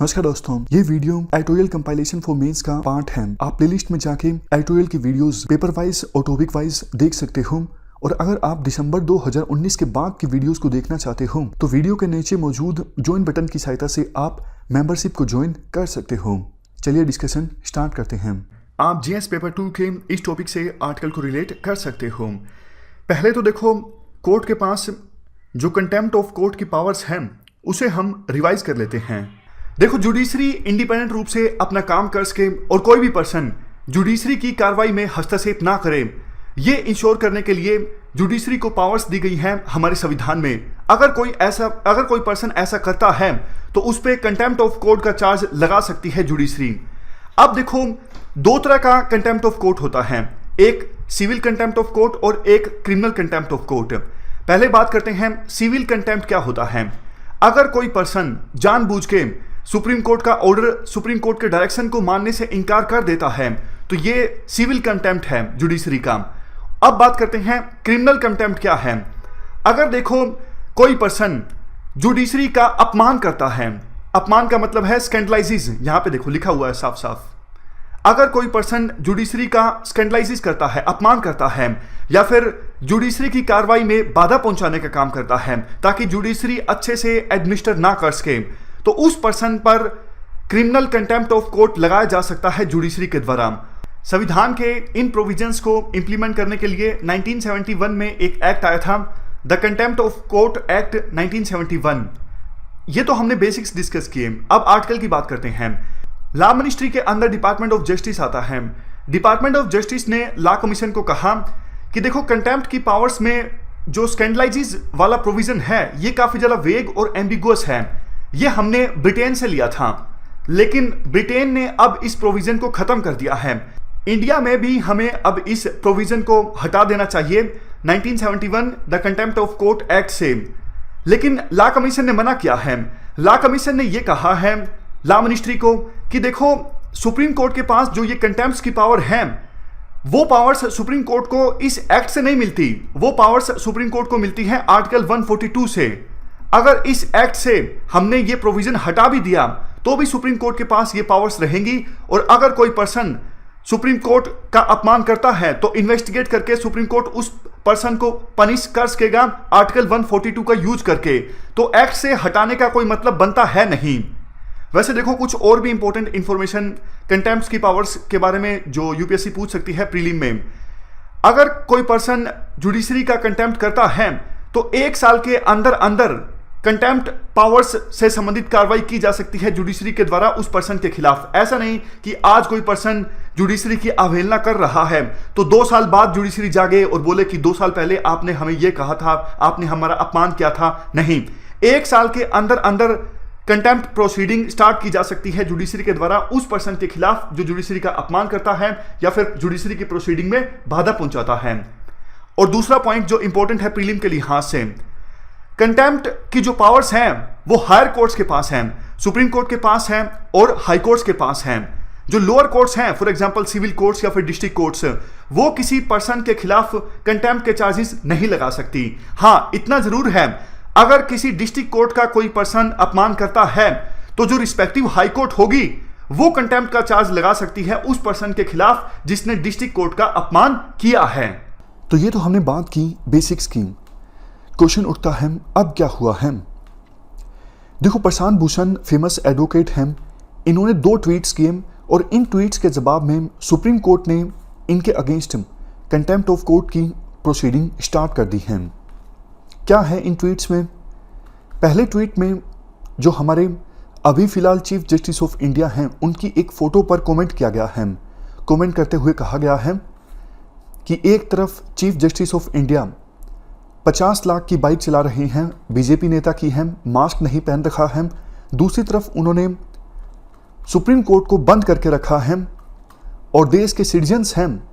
नमस्कार दोस्तों, ये video editorial compilation for mains का पार्ट है। आप प्लेलिस्ट में जाके एडिटोरियल की वीडियोस पेपर वाइज और टॉपिक वाइज देख सकते हो। और अगर आप दिसंबर 2019 के बाद की वीडियोस को देखना चाहते हो तो वीडियो के नीचे मौजूद ज्वाइन बटन की सहायता से आप मेंबरशिप को ज्वाइन कर सकते हो। चलिए डिस्कशन स्टार्ट करते हैं। आप जीएस पेपर 2 के इस टॉपिक से आर्टिकल को रिलेट कर सकते हो। पहले तो देखो, कोर्ट के पास जो कंटेम्प्ट ऑफ कोर्ट की पावर्स हैं उसे हम रिवाइज कर लेते हैं। देखो, जुडिशरी इंडिपेंडेंट रूप से अपना काम कर सके और कोई भी पर्सन जुडिशरी की कार्रवाई में हस्तक्षेप ना करे, ये इंश्योर करने के लिए जुडिशरी को पावर्स दी गई हैं हमारे संविधान में। अगर कोई पर्सन ऐसा करता है तो उस पर कंटेम्प्ट ऑफ कोर्ट का चार्ज लगा सकती है जुडिशरी। अब देखो, दो तरह का कंटेम्प्ट ऑफ कोर्ट होता है, एक सिविल कंटेम्प्ट ऑफ कोर्ट और एक क्रिमिनल कंटेम्प्ट ऑफ कोर्ट। पहले बात करते हैं सिविल कंटेम्प्ट क्या होता है। अगर कोई पर्सन जानबूझ के सुप्रीम कोर्ट का ऑर्डर, सुप्रीम कोर्ट के डायरेक्शन को मानने से इनकार कर देता है तो ये सिविल कंटेम्प्ट है जुडिशरी का। अब बात करते हैं क्रिमिनल कंटेम्प्ट क्या है। अगर देखो, कोई पर्सन जुडिशरी का अपमान करता है, अपमान का मतलब है स्कैंडलाइजेस, यहां पे देखो लिखा हुआ है साफ साफ। अगर कोई पर्सन जुडिशरी का स्कैंडलाइजेस करता है, अपमान करता है, या फिर जुडिशरी की कार्रवाई में बाधा पहुंचाने का काम करता है ताकि जुडिशरी अच्छे से एडमिनिस्टर ना कर सके, तो उस पर्सन पर क्रिमिनल कंटेम्प्ट ऑफ कोर्ट लगाया जा सकता है जुडिशरी के द्वारा। संविधान के इन प्रोविजंस को इंप्लीमेंट करने के लिए 1971 में एक एक्ट आया था, the contempt of court act 1971। ये तो हमने बेसिक्स डिस्कस किए। अब आर्टिकल की बात करते हैं। लॉ मिनिस्ट्री के अंदर डिपार्टमेंट ऑफ जस्टिस आता है। डिपार्टमेंट ऑफ जस्टिस ने लॉ कमीशन को कहा कि देखो, कंटेम्प्ट की पावर्स में जो स्कैंडलाइजेस वाला प्रोविजन है ये काफी ज्यादा वेग और एम्बिगुअस है। ये हमने ब्रिटेन से लिया था, लेकिन ब्रिटेन ने अब इस प्रोविजन को खत्म कर दिया है। इंडिया में भी हमें अब इस प्रोविजन को हटा देना चाहिए 1971 the contempt of court act से। लेकिन लॉ कमीशन ने मना किया है। लॉ कमीशन ने यह कहा है लॉ मिनिस्ट्री को कि देखो, सुप्रीम कोर्ट के पास जो ये कंटेम्प्ट की पावर है वो पावर्स सुप्रीम कोर्ट को इस एक्ट से नहीं मिलती, वो पावर्स सुप्रीम कोर्ट को मिलती है आर्टिकल 142 से। अगर इस एक्ट से हमने ये प्रोविजन हटा भी दिया तो भी सुप्रीम कोर्ट के पास ये पावर्स रहेंगी। और अगर कोई पर्सन सुप्रीम कोर्ट का अपमान करता है तो इन्वेस्टिगेट करके सुप्रीम कोर्ट उस पर्सन को पनिश कर सकेगा आर्टिकल 142 का यूज करके। तो एक्ट से हटाने का कोई मतलब बनता है नहीं। वैसे देखो, कुछ और भी इंपॉर्टेंट इंफॉर्मेशन कंटेम्प्ट की पावर्स के बारे में जो यूपीएससी पूछ सकती है प्रीलिम में। अगर कोई पर्सन जुडिशरी का कंटेम्प्ट करता है तो 1 साल के अंदर अंदर कंटेम्प्ट पावर्स से संबंधित कार्रवाई की जा सकती है जुडिशरी के द्वारा उस पर्सन के खिलाफ। ऐसा नहीं कि आज कोई पर्सन जुडिशरी की अवहेलना कर रहा है तो 2 साल बाद जुडिशरी जागे और बोले कि 2 साल पहले आपने हमें यह कहा था, आपने हमारा अपमान किया था। नहीं, 1 साल के अंदर अंदर कंटेम्प्ट प्रोसीडिंग स्टार्ट की जा सकती है जुडिशरी के द्वारा उस पर्सन के खिलाफ जो जुडिशरी का अपमान करता है या फिर जुडिशरी की प्रोसीडिंग में बाधा पहुंचाता है। और दूसरा पॉइंट जो इंपॉर्टेंट है प्रीलिम के लिहाज से, कंटेम्प्ट की जो पावर्स हैं वो हायर कोर्ट्स के पास हैं, सुप्रीम कोर्ट के पास हैं और हाई कोर्ट्स के पास हैं। जो लोअर कोर्ट्स हैं, फॉर एग्जांपल सिविल कोर्ट्स या फिर डिस्ट्रिक्ट कोर्ट्स, वो किसी पर्सन के खिलाफ कंटेम्प्ट के चार्जेस नहीं लगा सकती। हाँ, इतना जरूर है, अगर किसी डिस्ट्रिक्ट कोर्ट का कोई पर्सन अपमान करता है तो जो रिस्पेक्टिव हाई कोर्ट होगी वो कंटेम्प्ट का चार्ज लगा सकती है उस पर्सन के खिलाफ जिसने डिस्ट्रिक्ट कोर्ट का अपमान किया है। तो ये तो हमने बात की बेसिक्स की। क्वेश्चन उठता है, अब क्या हुआ है। देखो, प्रशांत भूषण फेमस एडवोकेट हैं। इन्होंने 2 ट्वीट्स किए और इन ट्वीट्स के जवाब में सुप्रीम कोर्ट ने इनके अगेंस्ट कंटेम्प्ट ऑफ कोर्ट की प्रोसीडिंग स्टार्ट कर दी है। क्या है इन ट्वीट्स में? पहले ट्वीट में जो हमारे अभी फिलहाल चीफ जस्टिस ऑफ इंडिया हैं उनकी एक फोटो पर कमेंट किया गया है। कमेंट करते हुए कहा गया है कि एक तरफ chief justice of India 50 lakh की बाइक चला रहे हैं, बीजेपी नेता की है, मास्क नहीं पहन रखा है। दूसरी तरफ उन्होंने सुप्रीम कोर्ट को बंद करके रखा है और देश के सिटीजन्स हैं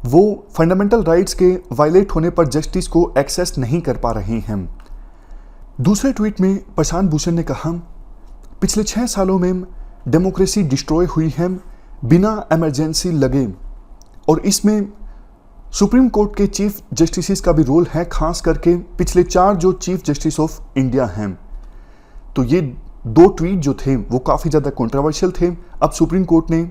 वो फंडामेंटल राइट्स के वायलेट होने पर जस्टिस को एक्सेस नहीं कर पा रहे हैं। दूसरे ट्वीट में प्रशांत भूषण ने कहा, पिछले 6 सालों में डेमोक्रेसी डिस्ट्रॉय हुई है बिना इमरजेंसी लगे और इसमें सुप्रीम कोर्ट के चीफ जस्टिस का भी रोल है, खास करके पिछले 4 जो चीफ जस्टिस ऑफ इंडिया हैं। तो ये दो ट्वीट जो थे वो काफ़ी ज़्यादा कंट्रोवर्शियल थे। अब सुप्रीम कोर्ट ने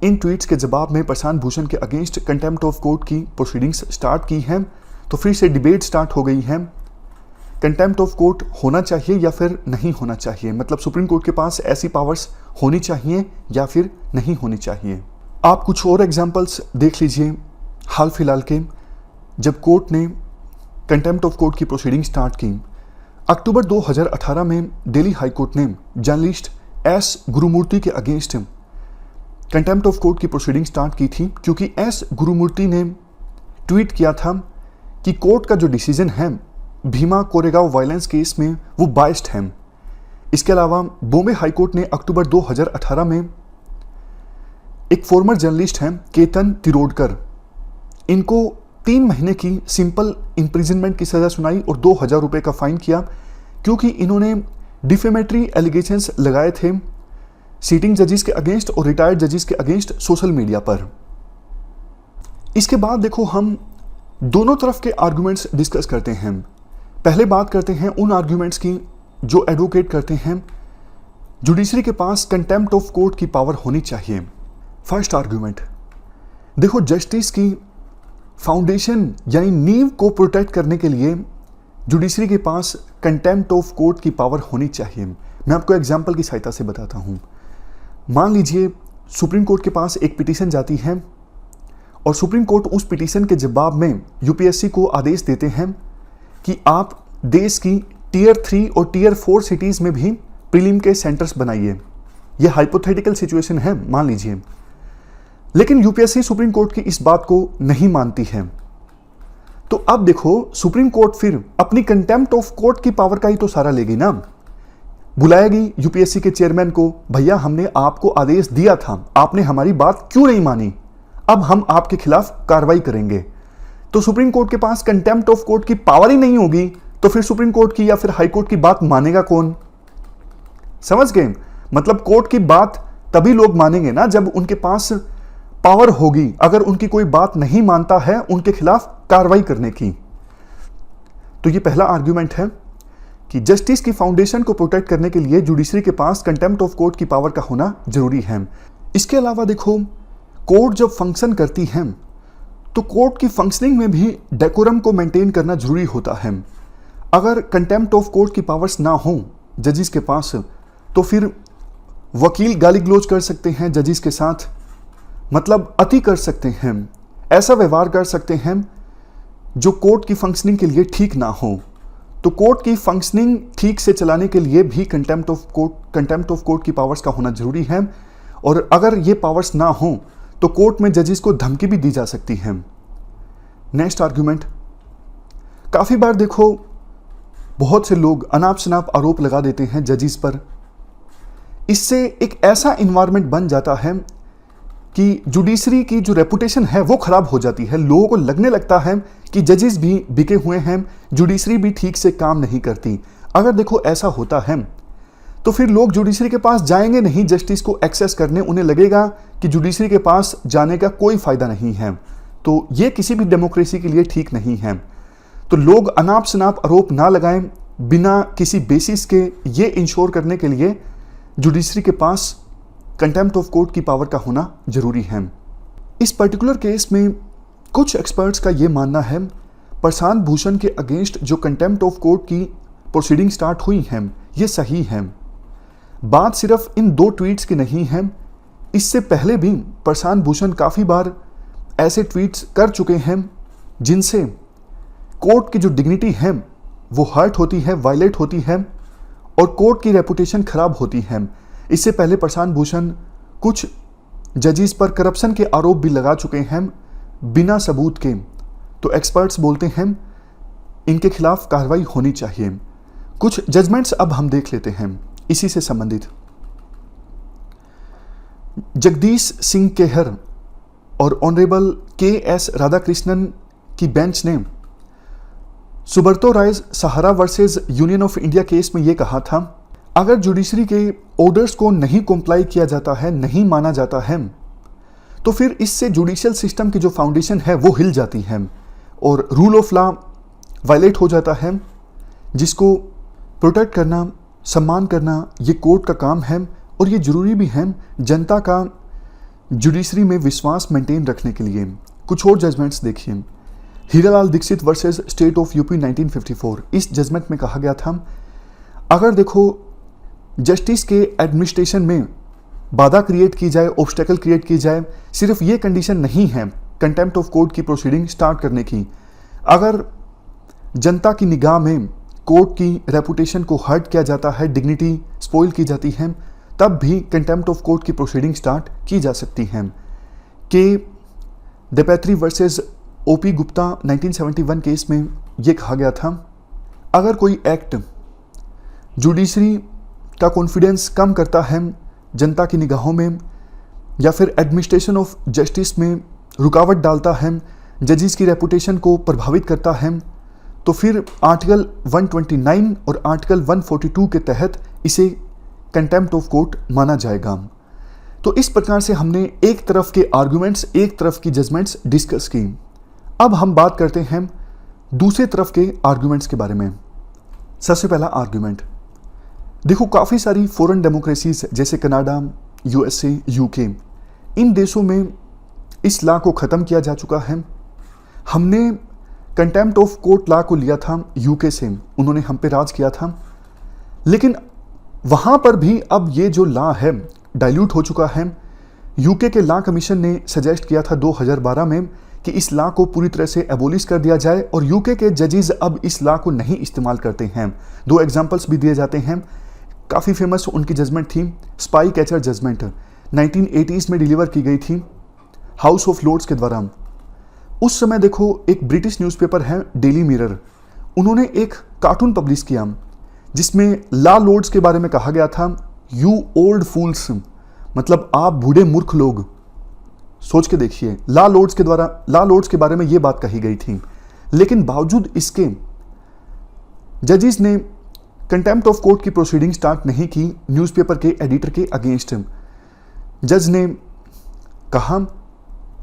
इन ट्वीट्स के जवाब में प्रशांत भूषण के अगेंस्ट कंटेम्प्ट ऑफ कोर्ट की प्रोसीडिंग्स स्टार्ट की हैं। तो फिर से डिबेट स्टार्ट हो गई है, कंटेम्प्ट ऑफ कोर्ट होना चाहिए या फिर नहीं होना चाहिए। मतलब सुप्रीम कोर्ट के पास ऐसी पावर्स होनी चाहिए या फिर नहीं होनी चाहिए। आप कुछ और एग्जांपल्स देख लीजिए हाल फिलहाल के, जब कोर्ट ने कंटेम्प्ट ऑफ कोर्ट की प्रोसीडिंग स्टार्ट की। अक्टूबर 2018 में दिल्ली हाई कोर्ट ने जर्नलिस्ट एस गुरुमूर्ति के अगेंस्ट कंटेम्प्ट ऑफ कोर्ट की प्रोसीडिंग स्टार्ट की थी, क्योंकि एस गुरुमूर्ति ने ट्वीट किया था कि कोर्ट का जो डिसीजन है भीमा कोरेगांव वायलेंस केस में वो बायस्ड है। इसके अलावा बॉम्बे हाई कोर्ट ने अक्टूबर 2018 में एक फॉर्मर जर्नलिस्ट हैं केतन तिरोडकर, इनको 3 महीने की सिंपल इम्प्रिजनमेंट की सजा सुनाई और 2000 रुपये का फाइन किया, क्योंकि इन्होंने डिफेमेटरी एलिगेशंस लगाए थे सीटिंग जजेस के अगेंस्ट और रिटायर्ड जजेस के अगेंस्ट सोशल मीडिया पर। इसके बाद देखो हम दोनों तरफ के आर्गुमेंट्स डिस्कस करते हैं। पहले बात करते हैं उन आर्गुमेंट्स की जो एडवोकेट करते हैं जुडिशरी के पास कंटेम्प्ट ऑफ कोर्ट की पावर होनी चाहिए। फर्स्ट आर्गुमेंट देखो, जस्टिस की फाउंडेशन यानी नींव को प्रोटेक्ट करने के लिए जुडिशरी के पास कंटेम्प्ट ऑफ कोर्ट की पावर होनी चाहिए। मैं आपको एग्जांपल की सहायता से बताता हूं। मान लीजिए सुप्रीम कोर्ट के पास एक पिटीशन जाती है और सुप्रीम कोर्ट उस पिटीशन के जवाब में यूपीएससी को आदेश देते हैं कि आप देश की टियर 3 और टियर 4 सिटीज में भी प्रीलिम के सेंटर्स बनाइए। यह हाइपोथेटिकल सिचुएशन है, मान लीजिए। लेकिन यूपीएससी सुप्रीम कोर्ट की इस बात को नहीं मानती है। तो अब देखो सुप्रीम कोर्ट फिर अपनी कंटेम्प्ट ऑफ कोर्ट की पावर का ही तो सहारा लेगी ना। बुलाएगी यूपीएससी के चेयरमैन को, भैया हमने आपको आदेश दिया था, आपने हमारी बात क्यों नहीं मानी, अब हम आपके खिलाफ कार्रवाई करेंगे। तो सुप्रीम कोर्ट के पास कंटेम्प्ट ऑफ कोर्ट की पावर ही नहीं होगी, तो फिर सुप्रीम कोर्ट की या फिर हाई कोर्ट की बात मानेगा कौन? समझ गए? मतलब कोर्ट की बात तभी लोग मानेंगे ना जब उनके पास पावर होगी। अगर उनकी कोई बात नहीं मानता है उनके खिलाफ कार्रवाई करने की। तो ये पहला आर्ग्यूमेंट है कि जस्टिस की फाउंडेशन को प्रोटेक्ट करने के लिए जुडिशरी के पास कंटेम्प्ट ऑफ कोर्ट की पावर का होना जरूरी है। इसके अलावा देखो, कोर्ट जब फंक्शन करती है तो कोर्ट की फंक्शनिंग में भी डेकोरम को मेंटेन करना जरूरी होता है। अगर कंटेम्प्ट ऑफ कोर्ट की पावर्स ना हो जजेस के पास, तो फिर वकील गाली गलौज कर सकते हैं जजेस के साथ, मतलब अति कर सकते हैं, ऐसा व्यवहार कर सकते हैं जो कोर्ट की फंक्शनिंग के लिए ठीक ना हो। तो कोर्ट की फंक्शनिंग ठीक से चलाने के लिए भी कंटेम्प्ट ऑफ कोर्ट की पावर्स का होना जरूरी है। और अगर ये पावर्स ना हो तो कोर्ट में जजेस को धमकी भी दी जा सकती है। नेक्स्ट आर्ग्यूमेंट, काफी बार देखो बहुत से लोग अनाप शनाप आरोप लगा देते हैं जजेस पर। इससे एक ऐसा इन्वायरमेंट बन जाता है कि जुडिशरी की जो रेपुटेशन है वो खराब हो जाती है। लोगों को लगने लगता है कि जजेस भी बिके हुए हैं, जुडिशरी भी ठीक से काम नहीं करती। अगर देखो ऐसा होता है तो फिर लोग जुडिशरी के पास जाएंगे नहीं जस्टिस को एक्सेस करने। उन्हें लगेगा कि जुडिशरी के पास जाने का कोई फायदा नहीं है। तो ये किसी भी डेमोक्रेसी के लिए ठीक नहीं है। तो लोग अनाप शनाप आरोप ना लगाएं बिना किसी बेसिस के, ये इंश्योर करने के लिए जुडिशरी के पास कंटेम्प्ट ऑफ कोर्ट की पावर का होना जरूरी है। इस पर्टिकुलर केस में कुछ एक्सपर्ट्स का ये मानना है प्रशांत भूषण के अगेंस्ट जो कंटेम्प्ट ऑफ कोर्ट की प्रोसीडिंग स्टार्ट हुई है ये सही है। बात सिर्फ इन 2 ट्वीट्स की नहीं है, इससे पहले भी प्रशांत भूषण काफ़ी बार ऐसे ट्वीट्स कर चुके हैं जिनसे कोर्ट की जो डिग्निटी है वो हर्ट होती है, वायलेट होती है और कोर्ट की रेपुटेशन खराब होती है। इससे पहले प्रशांत भूषण कुछ जजेस पर करप्शन के आरोप भी लगा चुके हैं बिना सबूत के। तो एक्सपर्ट्स बोलते हैं इनके खिलाफ कार्रवाई होनी चाहिए। कुछ जजमेंट्स अब हम देख लेते हैं इसी से संबंधित। जगदीश सिंह केहर और ऑनरेबल के.एस. राधाकृष्णन की बेंच ने Subrata Roy Sahara versus union of India case में यह कहा था, अगर जुडिशरी के ऑर्डर्स को नहीं कॉम्प्लाई किया जाता है, नहीं माना जाता है, तो फिर इससे जुडिशियल सिस्टम की जो फाउंडेशन है वो हिल जाती है और रूल ऑफ लॉ वायलेट हो जाता है, जिसको प्रोटेक्ट करना सम्मान करना ये कोर्ट का काम है और ये ज़रूरी भी है जनता का जुडिशरी में विश्वास मेंटेन रखने के लिए। कुछ और जजमेंट्स देखिए। Hiralal Dikshit versus state of UP 1954। इस जजमेंट में कहा गया था, अगर देखो जस्टिस के एडमिनिस्ट्रेशन में बाधा क्रिएट की जाए, ऑब्स्टेकल क्रिएट की जाए, सिर्फ ये कंडीशन नहीं है कंटेम्प्ट ऑफ कोर्ट की प्रोसीडिंग स्टार्ट करने की। अगर जनता की निगाह में कोर्ट की रेपुटेशन को हर्ट किया जाता है, डिग्निटी स्पॉइल की जाती है, तब भी कंटेम्प्ट ऑफ कोर्ट की प्रोसीडिंग स्टार्ट की जा सकती है। के देपेत्री वर्सेस ओपी गुप्ता 1971 केस में यह कहा गया था, अगर कोई एक्ट जुडिशरी का कॉन्फिडेंस कम करता है जनता की निगाहों में, या फिर एडमिनिस्ट्रेशन ऑफ जस्टिस में रुकावट डालता है, जजेस की रेपुटेशन को प्रभावित करता है, तो फिर आर्टिकल 129 और आर्टिकल 142 के तहत इसे कंटेम्प्ट ऑफ कोर्ट माना जाएगा। तो इस प्रकार से हमने एक तरफ के आर्गुमेंट्स, एक तरफ की जजमेंट्स डिस्कस की। अब हम बात करते हैं दूसरे तरफ के आर्गुमेंट्स के बारे में। सबसे पहला आर्गुमेंट देखो, काफ़ी सारी फॉरेन डेमोक्रेसीज जैसे कनाडा, यूएसए, यूके, इन देशों में इस लॉ को ख़त्म किया जा चुका है। हमने कंटेम्प्ट ऑफ कोर्ट लॉ को लिया था यूके से, उन्होंने हम पे राज किया था, लेकिन वहाँ पर भी अब ये जो लॉ है डाइल्यूट हो चुका है। यूके के लॉ कमीशन ने सजेस्ट किया था 2012 में कि इस लॉ को पूरी तरह से एबोलिश कर दिया जाए, और यूके के जजेस अब इस लॉ को नहीं इस्तेमाल करते हैं। दो एग्जाम्पल्स भी दिए जाते हैं। काफ़ी फेमस उनकी जजमेंट थी स्पाई कैचर जजमेंट, 1980s में डिलीवर की गई थी हाउस ऑफ लॉर्ड्स के द्वारा। उस समय देखो, एक ब्रिटिश न्यूज़पेपर है डेली मिरर, उन्होंने एक कार्टून पब्लिश किया जिसमें लॉ लॉर्ड्स के बारे में कहा गया था, यू ओल्ड फूल्स, मतलब आप बूढ़े मूर्ख लोग। सोच के देखिए, लॉ लॉर्ड्स के बारे में ये बात कही गई थी, लेकिन बावजूद इसके जजेस ने कंटेम्प्ट ऑफ कोर्ट की प्रोसीडिंग स्टार्ट नहीं की न्यूज़पेपर के एडिटर के अगेंस्ट। जज ने कहा,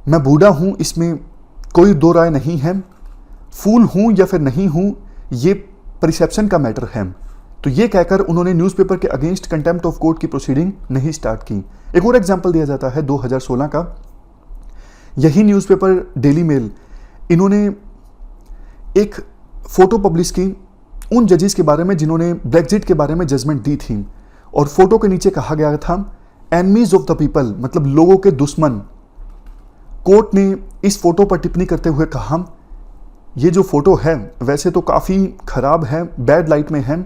मैं बूढ़ा हूं, इसमें कोई दो राय नहीं है, फूल हूं या फिर नहीं हूं ये परसेप्शन का मैटर है। तो ये कहकर उन्होंने न्यूज़पेपर के अगेंस्ट कंटेम्प्ट ऑफ कोर्ट की प्रोसीडिंग नहीं स्टार्ट की। एक और एग्जांपल दिया जाता है 2016 का, यही न्यूज़पेपर डेली मेल, इन्होंने एक फोटो पब्लिश की उन जजेस के बारे में जिन्होंने ब्रेक्जिट के बारे में जजमेंट दी थी, और फोटो के नीचे कहा गया था एनमीज ऑफ द पीपल, मतलब लोगों के दुश्मन। कोर्ट ने इस फोटो पर टिप्पणी करते हुए कहा, ये जो फोटो है वैसे तो काफ़ी खराब है, बैड लाइट में है,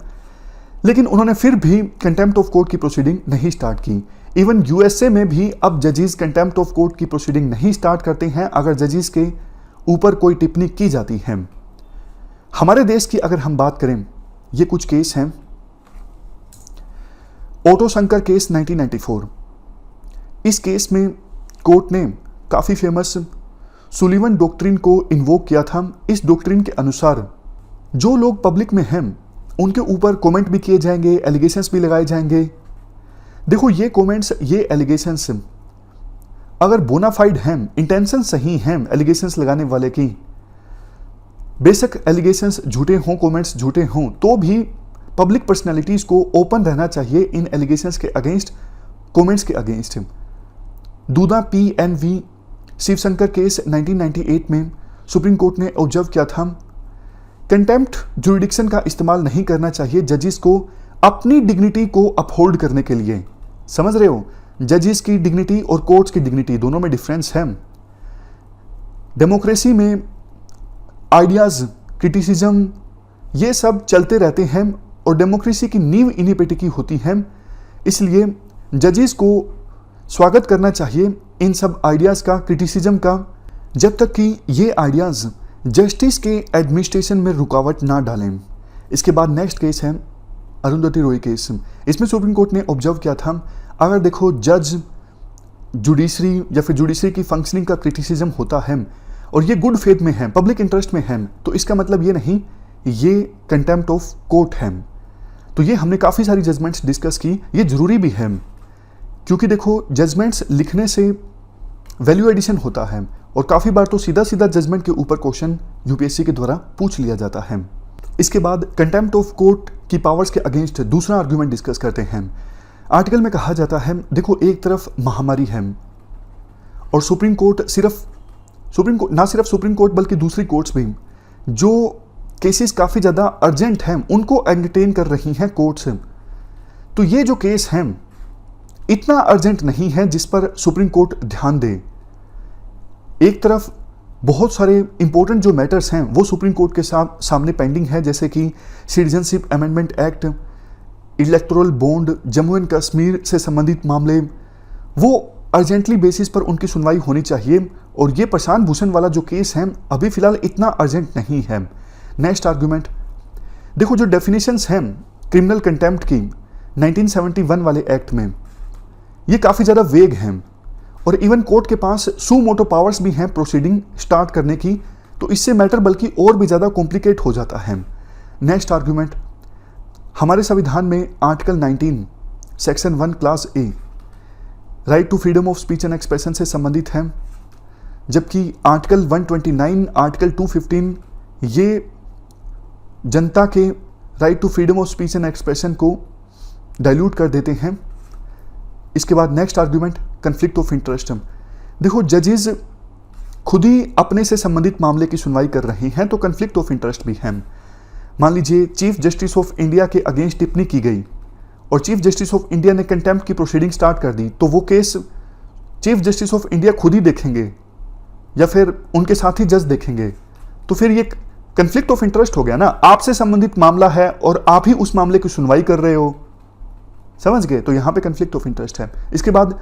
लेकिन उन्होंने फिर भी कंटेम्प्ट ऑफ कोर्ट की प्रोसीडिंग नहीं स्टार्ट की। इवन यूएसए में भी अब जजेस कंटेम्प्ट ऑफ कोर्ट की प्रोसीडिंग नहीं स्टार्ट करते हैं अगर जजेस के ऊपर कोई टिप्पणी की जाती है। हमारे देश की अगर हम बात करें, ये कुछ केस हैं। ऑटो शंकर केस 1994, इस केस में कोर्ट ने काफ़ी फेमस सुलिवन डॉक्ट्रिन को इन्वोक किया था। इस डॉक्ट्रिन के अनुसार जो लोग पब्लिक में हैं उनके ऊपर कमेंट भी किए जाएंगे, एलिगेशंस भी लगाए जाएंगे। देखो, ये कमेंट्स, ये एलिगेशंस अगर बोनाफाइड हैं, इंटेंशन सही हैं एलिगेशंस लगाने वाले की, बेशक एलिगेशंस झूठे हों, कमेंट्स झूठे हों, तो भी पब्लिक पर्सनैलिटीज को ओपन रहना चाहिए इन एलिगेशंस के अगेंस्ट, कमेंट्स के अगेंस्ट। दूधा PNV शिवशंकर केस 1998 में सुप्रीम कोर्ट ने ऑब्जर्व किया था, कंटेम्प्ट जुरिडिक्शन का इस्तेमाल नहीं करना चाहिए जजेस को अपनी डिग्निटी को अपहोल्ड करने के लिए। समझ रहे हो, जजेस की डिग्निटी और कोर्ट्स की डिग्निटी दोनों में डिफरेंस है। डेमोक्रेसी में आइडियाज, क्रिटिसिज्म, ये सब चलते रहते हैं और डेमोक्रेसी की नींव इन्हीं पे टिकी होती है। इसलिए जजेस को स्वागत करना चाहिए इन सब आइडियाज़ का, क्रिटिसिज्म का, जब तक कि ये आइडियाज़ जस्टिस के एडमिनिस्ट्रेशन में रुकावट ना डालें। इसके बाद नेक्स्ट केस है अरुंधति रॉय केस। इसमें सुप्रीम कोर्ट ने ऑब्जर्व किया था, अगर देखो जज जुडिशरी या फिर जुडिशरी की फंक्शनिंग का क्रिटिसिज्म होता है और ये गुड फेथ में है, पब्लिक इंटरेस्ट में है, तो इसका मतलब ये नहीं ये कंटेम्प्ट ऑफ कोर्ट है। तो ये हमने काफ़ी सारी जजमेंट्स डिस्कस की, ये ज़रूरी भी है क्योंकि देखो जजमेंट्स लिखने से वैल्यू एडिशन होता है और काफ़ी बार तो सीधा सीधा जजमेंट के ऊपर क्वेश्चन यूपीएससी के द्वारा पूछ लिया जाता है। इसके बाद कंटेम्प्ट ऑफ कोर्ट की पावर्स के अगेंस्ट दूसरा आर्गुमेंट डिस्कस करते हैं। आर्टिकल में कहा जाता है, देखो एक तरफ महामारी है और सुप्रीम कोर्ट ना सिर्फ सुप्रीम कोर्ट बल्कि दूसरी कोर्ट्स भी जो केसेस काफ़ी ज़्यादा अर्जेंट हैं उनको एंटरटेन कर रही हैं कोर्ट्स। तो ये जो केस हैं इतना अर्जेंट नहीं है जिस पर सुप्रीम कोर्ट ध्यान दे। एक तरफ बहुत सारे इंपॉर्टेंट जो मैटर्स हैं वो सुप्रीम कोर्ट के सामने पेंडिंग है, जैसे कि citizenship amendment act, electoral bond, Jammu and Kashmir से संबंधित मामले, वो अर्जेंटली बेसिस पर उनकी सुनवाई होनी चाहिए। और ये प्रशांत भूषण वाला जो केस है अभी फिलहाल इतना अर्जेंट नहीं है। नेक्स्ट आर्गुमेंट, देखो जो डेफिनेशंस हैं क्रिमिनल कंटेम्प्ट की 1971 वाले एक्ट में ये काफ़ी ज़्यादा वेग हैं और इवन कोर्ट के पास सू मोटो पावर्स भी हैं प्रोसीडिंग स्टार्ट करने की, तो इससे मैटर बल्कि और भी ज़्यादा कॉम्प्लिकेट हो जाता है। नेक्स्ट आर्गुमेंट, हमारे संविधान में article 19 section 1 clause A right to freedom of speech and expression से संबंधित है, जबकि आर्टिकल 129 आर्टिकल 215 ये जनता के right to freedom of speech and expression को डाइल्यूट कर देते हैं। इसके बाद next argument, conflict of interest. देखो जजेस खुद ही अपने से संबंधित मामले की सुनवाई कर रहे हैं, तो कन्फ्लिक्ट ऑफ इंटरेस्ट भी है। मान लीजिए चीफ जस्टिस ऑफ इंडिया के अगेंस्ट टिप्पणी की गई और चीफ जस्टिस ऑफ इंडिया ने कंटेम्प्ट की प्रोसीडिंग स्टार्ट कर दी, तो वो case chief justice of India खुद ही देखेंगे या फिर उनके साथ ही जज देखेंगे, तो फिर ये कन्फ्लिक्ट ऑफ इंटरेस्ट हो गया ना। आपसे संबंधित मामला है और आप ही उस मामले की सुनवाई कर रहे हो, समझ गए, तो यहां पे कन्फ्लिक्ट ऑफ इंटरेस्ट है। इसके बाद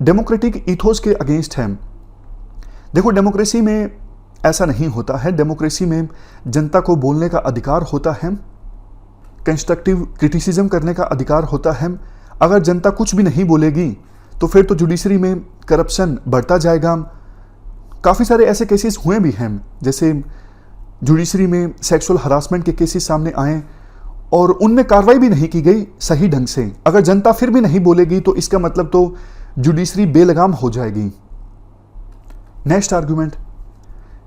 डेमोक्रेटिक इथोस के अगेंस्ट है। देखो डेमोक्रेसी में ऐसा नहीं होता है, डेमोक्रेसी में जनता को बोलने का अधिकार होता है, कंस्ट्रक्टिव क्रिटिसिज्म करने का अधिकार होता है। अगर जनता कुछ भी नहीं बोलेगी तो फिर तो जुडिशरी में करप्शन बढ़ता जाएगा। काफ़ी सारे ऐसे केसेस हुए भी हैं, जैसे जुडिशरी में सेक्सुअल हरासमेंट के केसेस सामने आए और उनमें कार्रवाई भी नहीं की गई सही ढंग से। अगर जनता फिर भी नहीं बोलेगी तो इसका मतलब तो जुडिशरी बेलगाम हो जाएगी। नेक्स्ट आर्गुमेंट,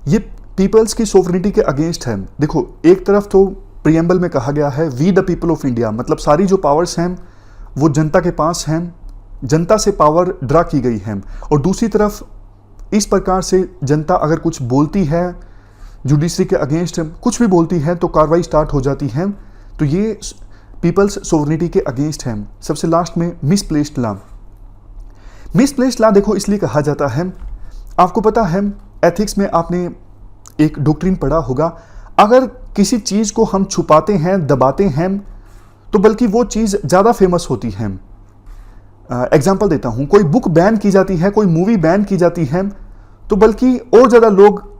ये पीपल्स की सोवरेनिटी के अगेंस्ट है। देखो एक तरफ तो प्रियम्बल में कहा गया है we the people of India, मतलब सारी जो पावर्स हैं वो जनता के पास हैं, जनता से पावर ड्रा की गई है। और दूसरी तरफ इस प्रकार से जनता अगर कुछ बोलती है जुडिशरी के अगेंस्ट, कुछ भी बोलती है तो कार्रवाई स्टार्ट हो जाती है, तो ये पीपल्स सोवरेनिटी के अगेंस्ट है। सबसे लास्ट में मिसप्लेस्ड लॉ। मिसप्लेस्ड लॉ देखो इसलिए कहा जाता है, आपको पता है एथिक्स में आपने एक डॉक्ट्रिन पढ़ा होगा, अगर किसी चीज़ को हम छुपाते हैं, दबाते हैं, तो बल्कि वो चीज़ ज़्यादा फेमस होती है। एग्जाम्पल देता हूँ, कोई बुक बैन की जाती है, कोई मूवी बैन की जाती है, तो बल्कि और ज़्यादा लोग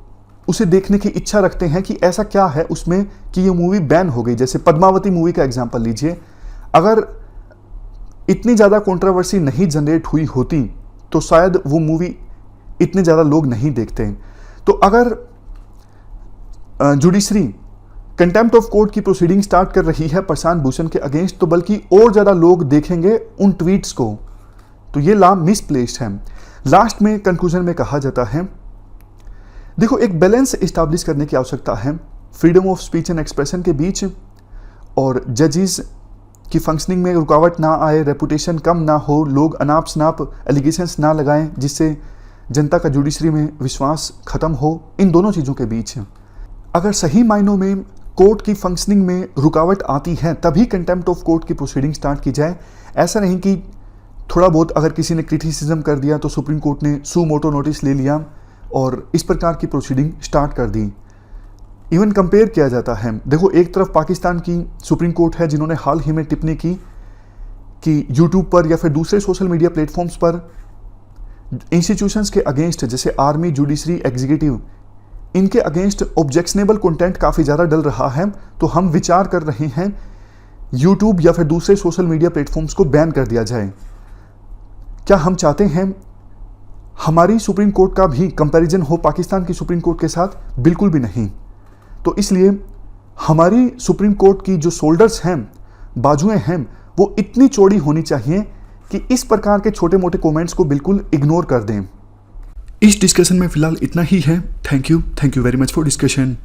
उसे देखने की इच्छा रखते हैं कि ऐसा क्या है उसमें कि ये मूवी बैन हो गई। जैसे पद्मावती मूवी का एग्जाम्पल लीजिए, अगर इतनी ज़्यादा कंट्रोवर्सी नहीं जनरेट हुई होती तो शायद वो मूवी इतने ज़्यादा लोग नहीं देखते। तो अगर जुडिशरी कंटेम्प्ट ऑफ कोर्ट की प्रोसीडिंग स्टार्ट कर रही है प्रशांत भूषण के अगेंस्ट, तो बल्कि और ज़्यादा लोग देखेंगे उन ट्वीट्स को, तो ये लॉ मिसप्लेस्ड है। लास्ट में कंक्लूजन में कहा जाता है, देखो एक बैलेंस इस्टेब्लिश करने की आवश्यकता है freedom of speech and expression के बीच, और जजेस की फंक्शनिंग में रुकावट ना आए, रेपुटेशन कम ना हो, लोग अनाप शनाप एलिगेशंस ना लगाएं जिससे जनता का जुडिशरी में विश्वास खत्म हो। इन दोनों चीज़ों के बीच अगर सही मायनों में कोर्ट की फंक्शनिंग में रुकावट आती है तभी कंटेम्प्ट ऑफ कोर्ट की प्रोसीडिंग स्टार्ट की जाए। ऐसा नहीं कि थोड़ा बहुत अगर किसी ने क्रिटिसिज्म कर दिया तो सुप्रीम कोर्ट ने सू मोटो नोटिस ले लिया और इस प्रकार की प्रोसीडिंग स्टार्ट कर दी। इवन कंपेयर किया जाता है, देखो एक तरफ पाकिस्तान की सुप्रीम कोर्ट है जिन्होंने हाल ही में टिप्पणी की कि यूट्यूब पर या फिर दूसरे सोशल मीडिया प्लेटफॉर्म्स पर इंस्टीट्यूशंस के अगेंस्ट जैसे आर्मी, जुडिशरी, एग्जीक्यूटिव, इनके अगेंस्ट ऑब्जेक्शनेबल कंटेंट काफ़ी ज़्यादा डल रहा है, तो हम विचार कर रहे हैं यूट्यूब या फिर दूसरे सोशल मीडिया प्लेटफॉर्म्स को बैन कर दिया जाए। क्या हम चाहते हैं हमारी सुप्रीम कोर्ट का भी कंपैरिजन हो पाकिस्तान की सुप्रीम कोर्ट के साथ? बिल्कुल भी नहीं। तो इसलिए हमारी सुप्रीम कोर्ट की जो शोल्डर्स हैं, बाजुएं हैं, वो इतनी चौड़ी होनी चाहिए कि इस प्रकार के छोटे मोटे कमेंट्स को बिल्कुल इग्नोर कर दें। इस डिस्कशन में फिलहाल इतना ही है। Thank you very much for discussion.